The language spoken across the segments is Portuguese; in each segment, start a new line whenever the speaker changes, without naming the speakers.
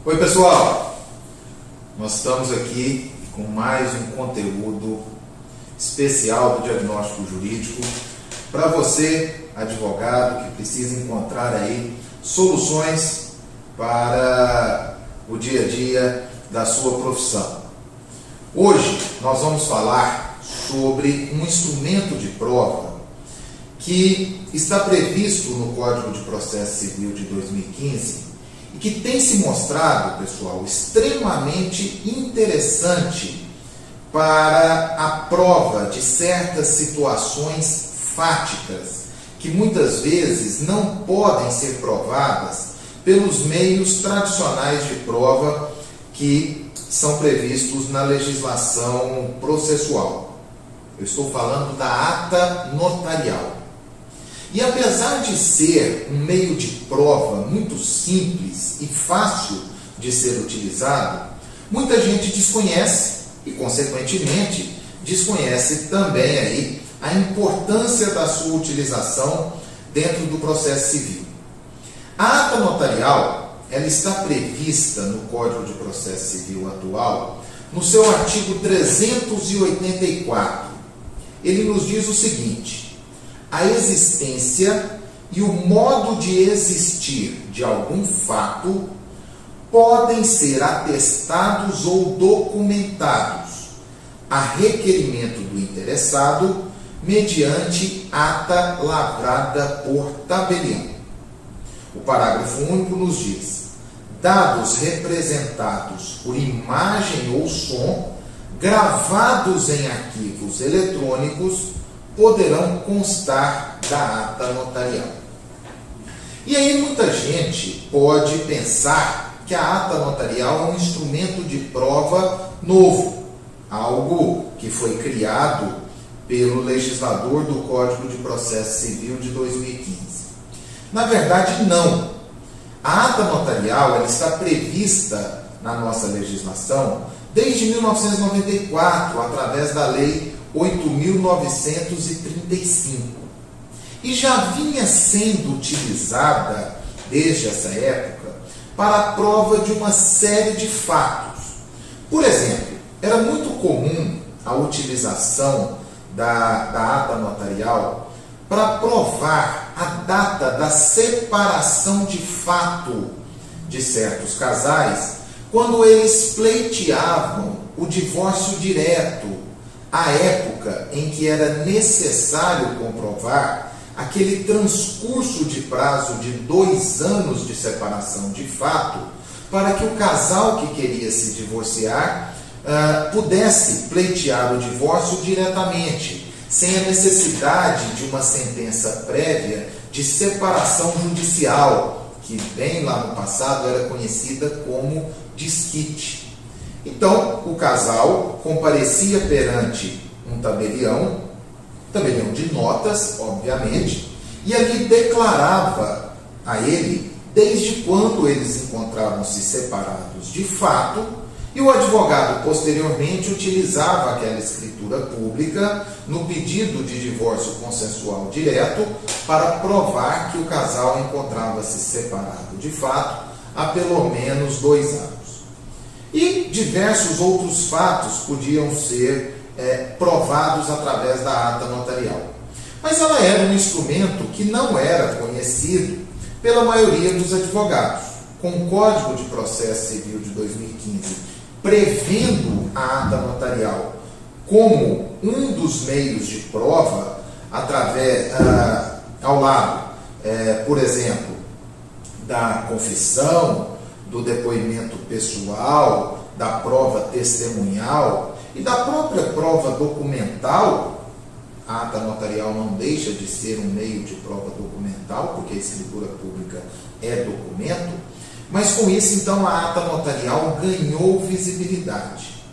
Oi pessoal, nós estamos aqui com mais um conteúdo especial do diagnóstico jurídico para você, advogado, que precisa encontrar aí soluções para o dia a dia da sua profissão. Hoje nós vamos falar sobre um instrumento de prova que está previsto no Código de Processo Civil de 2015 e que tem se mostrado, pessoal, extremamente interessante para a prova de certas situações fáticas que muitas vezes não podem ser provadas pelos meios tradicionais de prova que são previstos na legislação processual. Eu estou falando da ata notarial. E apesar de ser um meio de prova muito simples e fácil de ser utilizado, muita gente desconhece e, consequentemente, desconhece também aí a importância da sua utilização dentro do processo civil. A ata notarial, ela está prevista no Código de Processo Civil atual, no seu artigo 384. Ele nos diz o seguinte: a existência e o modo de existir de algum fato podem ser atestados ou documentados a requerimento do interessado mediante ata lavrada por tabelião. O parágrafo único nos diz: dados representados por imagem ou som, gravados em arquivos eletrônicos, poderão constar da ata notarial. E aí muita gente pode pensar que a ata notarial é um instrumento de prova novo, algo que foi criado pelo legislador do Código de Processo Civil de 2015. Na verdade, não. A ata notarial ela está prevista na nossa legislação desde 1994, através da Lei 8.935. E já vinha sendo utilizada, desde essa época, para a prova de uma série de fatos. Por exemplo, era muito comum a utilização da ata notarial para provar a data da separação de fato de certos casais, quando eles pleiteavam o divórcio direto, a época em que era necessário comprovar aquele transcurso de prazo de 2 anos de separação de fato, para que o casal que queria se divorciar pudesse pleitear o divórcio diretamente, sem a necessidade de uma sentença prévia de separação judicial, que bem lá no passado era conhecida como desquite. Então, o casal comparecia perante um tabelião de notas, obviamente, e ali declarava a ele desde quando eles encontravam-se separados de fato, e o advogado posteriormente utilizava aquela escritura pública no pedido de divórcio consensual direto para provar que o casal encontrava-se separado de fato há pelo menos 2 anos. E diversos outros fatos podiam ser provados através da ata notarial. Mas ela era um instrumento que não era conhecido pela maioria dos advogados. Com o Código de Processo Civil de 2015 prevendo a ata notarial como um dos meios de prova, através, ao lado, por exemplo, da confissão, do depoimento pessoal, da prova testemunhal e da própria prova documental. A ata notarial não deixa de ser um meio de prova documental, porque a escritura pública é documento, mas com isso, então, a ata notarial ganhou visibilidade.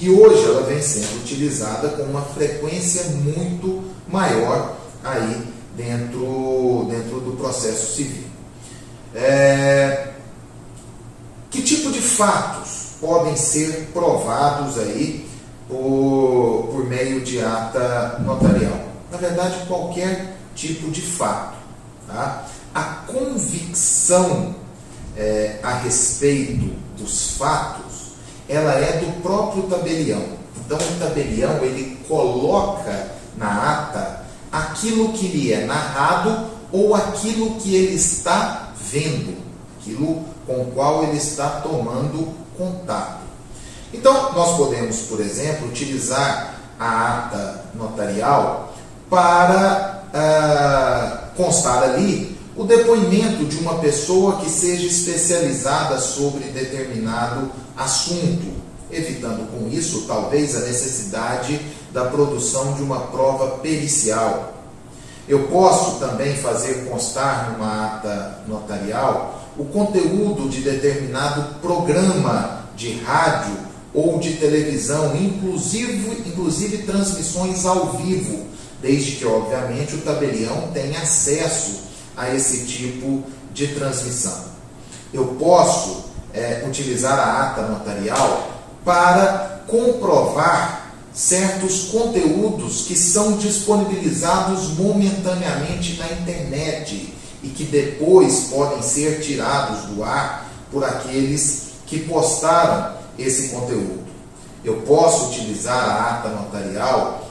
E hoje ela vem sendo utilizada com uma frequência muito maior aí dentro do processo civil. Que tipo de fatos podem ser provados aí por meio de ata notarial? Na verdade, qualquer tipo de fato. Tá? A convicção a respeito dos fatos, ela é do próprio tabelião. Então, o tabelião, ele coloca na ata aquilo que lhe é narrado ou aquilo que ele está vendo, aquilo com o qual ele está tomando contato. Então, nós podemos, por exemplo, utilizar a ata notarial para constar ali o depoimento de uma pessoa que seja especializada sobre determinado assunto, evitando com isso, talvez, a necessidade da produção de uma prova pericial. Eu posso também fazer constar numa ata notarial o conteúdo de determinado programa de rádio ou de televisão, inclusive transmissões ao vivo, desde que, obviamente, o tabelião tenha acesso a esse tipo de transmissão. Eu posso utilizar a ata notarial para comprovar certos conteúdos que são disponibilizados momentaneamente na internet e que depois podem ser tirados do ar por aqueles que postaram esse conteúdo. Eu posso utilizar a ata notarial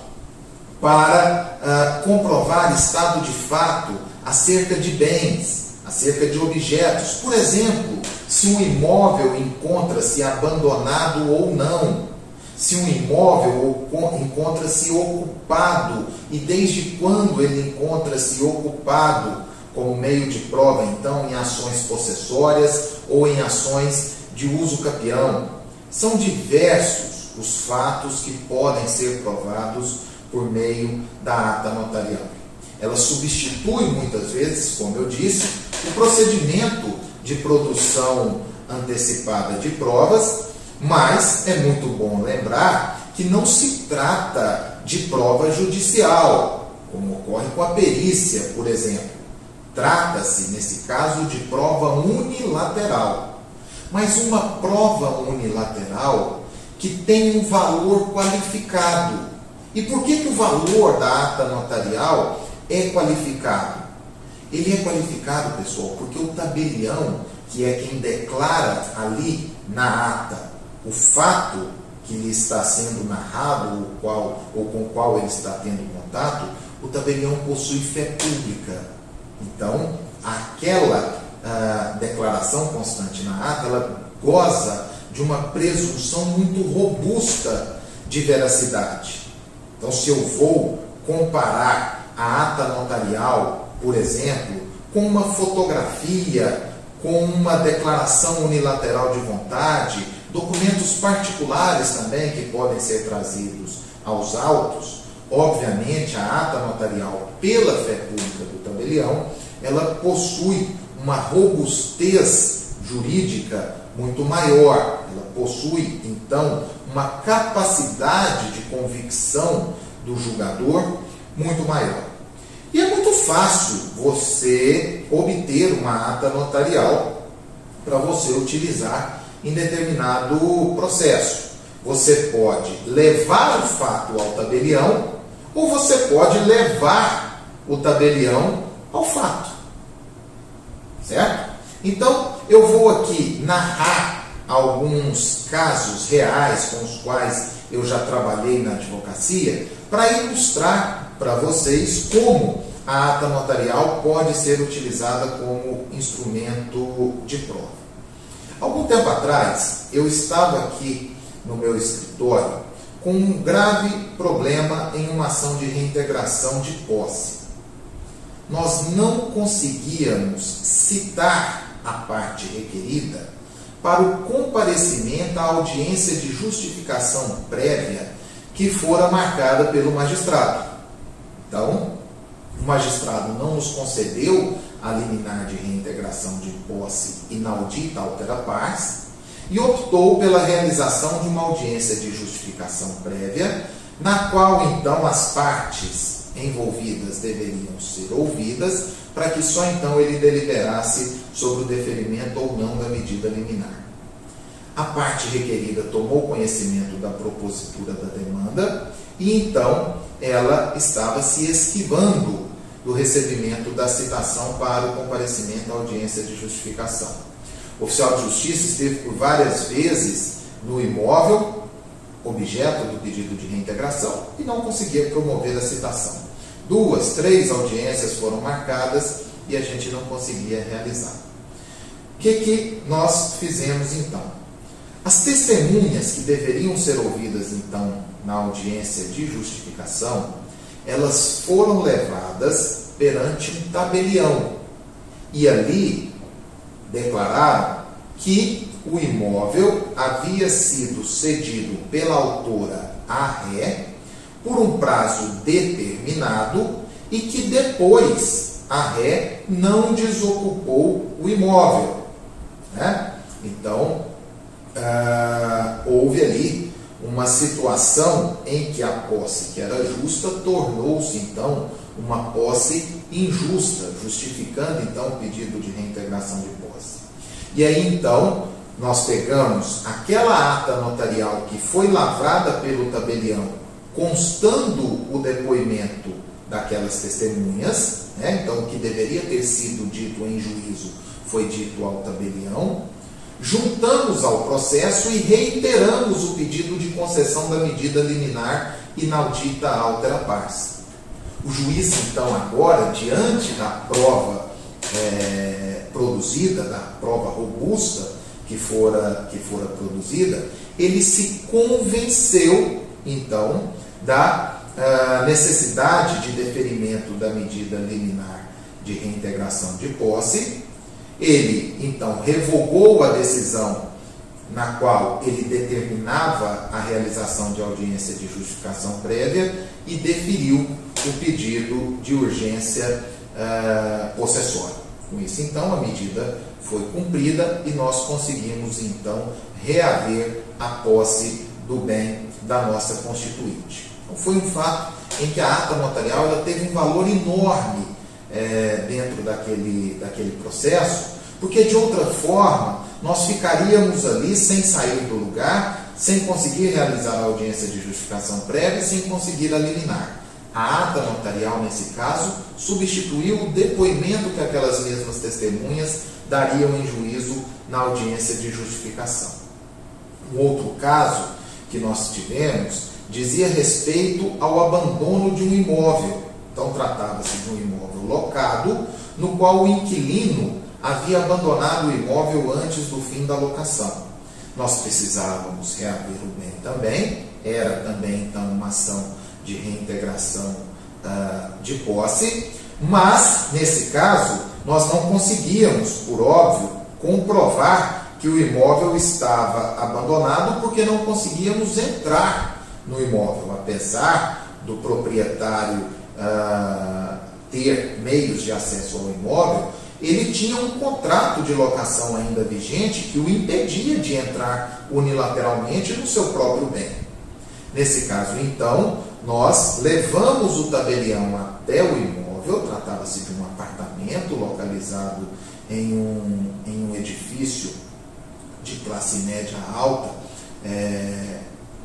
para comprovar estado de fato acerca de bens, acerca de objetos. Por exemplo, se um imóvel encontra-se abandonado ou não, se um imóvel encontra-se ocupado e desde quando ele encontra-se ocupado, como meio de prova, então, em ações possessórias ou em ações de uso capião. São diversos os fatos que podem ser provados por meio da ata notarial. Ela substitui muitas vezes, como eu disse, o procedimento de produção antecipada de provas, mas é muito bom lembrar que não se trata de prova judicial, como ocorre com a perícia, por exemplo. Trata-se, nesse caso, de prova unilateral. Mas uma prova unilateral que tem um valor qualificado. E por que o valor da ata notarial é qualificado? Ele é qualificado, pessoal, porque o tabelião, que é quem declara ali na ata o fato que lhe está sendo narrado ou com o qual ele está tendo contato, o tabelião possui fé pública. Então, aquela declaração constante na ata, ela goza de uma presunção muito robusta de veracidade. Então, se eu vou comparar a ata notarial, por exemplo, com uma fotografia, com uma declaração unilateral de vontade, documentos particulares também que podem ser trazidos aos autos, obviamente a ata notarial, pela fé pública do tabelião, ela possui uma robustez jurídica muito maior. Ela possui, então, uma capacidade de convicção do julgador muito maior. E é muito fácil você obter uma ata notarial para você utilizar em determinado processo. Você pode levar o fato ao tabelião ou você pode levar o tabelião ao fato. Certo? Então, eu vou aqui narrar alguns casos reais com os quais eu já trabalhei na advocacia para ilustrar para vocês como a ata notarial pode ser utilizada como instrumento de prova. Algum tempo atrás, eu estava aqui no meu escritório com um grave problema em uma ação de reintegração de posse. Nós não conseguíamos citar a parte requerida para o comparecimento à audiência de justificação prévia que fora marcada pelo magistrado. Então, o magistrado não nos concedeu a liminar de reintegração de posse inaudita altera pars e optou pela realização de uma audiência de justificação prévia, na qual, então, as partes envolvidas deveriam ser ouvidas, para que só então ele deliberasse sobre o deferimento ou não da medida liminar. A parte requerida tomou conhecimento da propositura da demanda e então ela estava se esquivando do recebimento da citação para o comparecimento à audiência de justificação. O oficial de justiça esteve por várias vezes no imóvel, objeto do pedido de reintegração, e não conseguia promover a citação. 2, 3 audiências foram marcadas e a gente não conseguia realizar. O que nós fizemos então? As testemunhas que deveriam ser ouvidas então na audiência de justificação, elas foram levadas perante um tabelião e ali declararam que o imóvel havia sido cedido pela autora à ré por um prazo determinado e que depois a ré não desocupou o imóvel, né? Então, houve ali uma situação em que a posse que era justa tornou-se então uma posse injusta, justificando então o pedido de reintegração de posse. E aí então nós pegamos aquela ata notarial que foi lavrada pelo tabelião, constando o depoimento daquelas testemunhas, né? Então o que deveria ter sido dito em juízo foi dito ao tabelião, juntamos ao processo e reiteramos o pedido de concessão da medida liminar inaudita altera pars. O juiz, então, agora, diante da prova produzida, da prova robusta que fora produzida, ele se convenceu, então, da necessidade de deferimento da medida liminar de reintegração de posse. Ele, então, revogou a decisão na qual ele determinava a realização de audiência de justificação prévia e deferiu o pedido de urgência possessória. Com isso, então, a medida foi cumprida e nós conseguimos, então, reaver a posse do bem da nossa constituinte. Então, foi um fato em que a ata notarial ela teve um valor enorme dentro daquele processo, porque de outra forma nós ficaríamos ali sem sair do lugar, sem conseguir realizar a audiência de justificação prévia, sem conseguir a liminar. A ata notarial, nesse caso, substituiu o depoimento que aquelas mesmas testemunhas dariam em juízo na audiência de justificação. Um outro caso que nós tivemos dizia respeito ao abandono de um imóvel. Então, tratava-se de um imóvel locado, no qual o inquilino havia abandonado o imóvel antes do fim da locação. Nós precisávamos reaver o bem também, era também, então, uma ação de reintegração de posse, mas, nesse caso, nós não conseguíamos, por óbvio, comprovar que o imóvel estava abandonado porque não conseguíamos entrar no imóvel, apesar do proprietário ter meios de acesso ao imóvel. Ele tinha um contrato de locação ainda vigente que o impedia de entrar unilateralmente no seu próprio bem. Nesse caso, então, nós levamos o tabelião até o imóvel, tratava-se de um apartamento localizado em um edifício de classe média alta,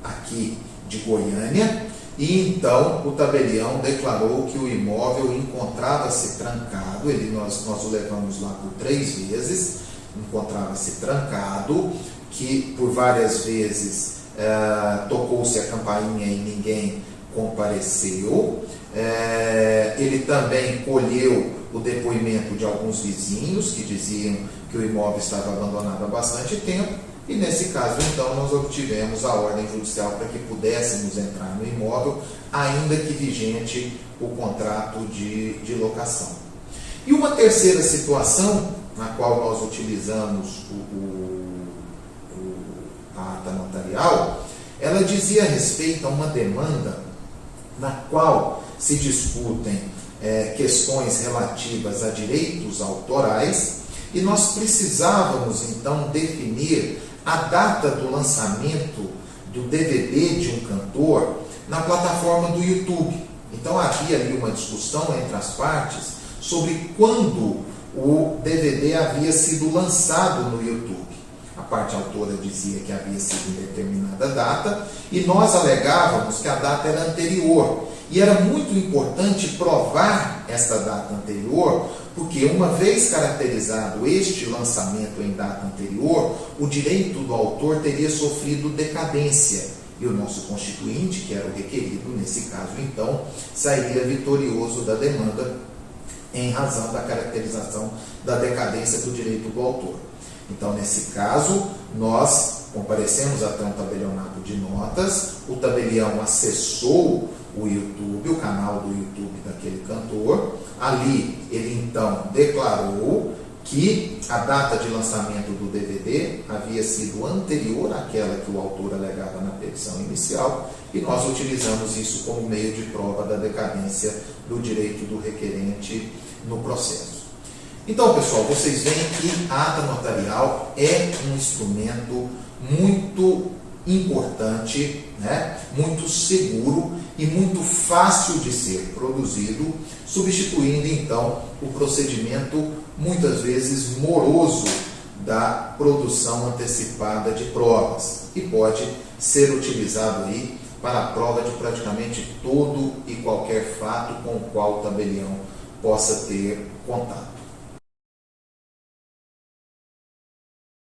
aqui de Goiânia, e então o tabelião declarou que o imóvel encontrava-se trancado. Nós o levamos lá por 3 vezes, encontrava-se trancado, que por várias vezes tocou-se a campainha e ninguém compareceu. Ele também colheu o depoimento de alguns vizinhos que diziam que o imóvel estava abandonado há bastante tempo. E nesse caso, então, nós obtivemos a ordem judicial para que pudéssemos entrar no imóvel, ainda que vigente o contrato de locação. E uma terceira situação, na qual nós utilizamos a ata notarial, ela dizia respeito a uma demanda na qual se discutem questões relativas a direitos autorais, e nós precisávamos, então, definir a data do lançamento do DVD de um cantor na plataforma do YouTube. Então havia ali uma discussão entre as partes sobre quando o DVD havia sido lançado no YouTube. A parte autora dizia que havia sido em determinada data e nós alegávamos que a data era anterior. E era muito importante provar essa data anterior, Porque uma vez caracterizado este lançamento em data anterior, o direito do autor teria sofrido decadência e o nosso constituinte, que era o requerido nesse caso, então, sairia vitorioso da demanda em razão da caracterização da decadência do direito do autor. Então, nesse caso, nós comparecemos até um tabelionato de notas, o tabelião acessou o YouTube, o canal do YouTube daquele cantor, ali ele então declarou que a data de lançamento do DVD havia sido anterior àquela que o autor alegava na petição inicial, e nós utilizamos isso como meio de prova da decadência do direito do requerente no processo. Então, pessoal, vocês veem que a ata notarial é um instrumento muito importante, né? Muito seguro e muito fácil de ser produzido, substituindo então o procedimento muitas vezes moroso da produção antecipada de provas, e pode ser utilizado aí para a prova de praticamente todo e qualquer fato com o qual o tabelião possa ter contato.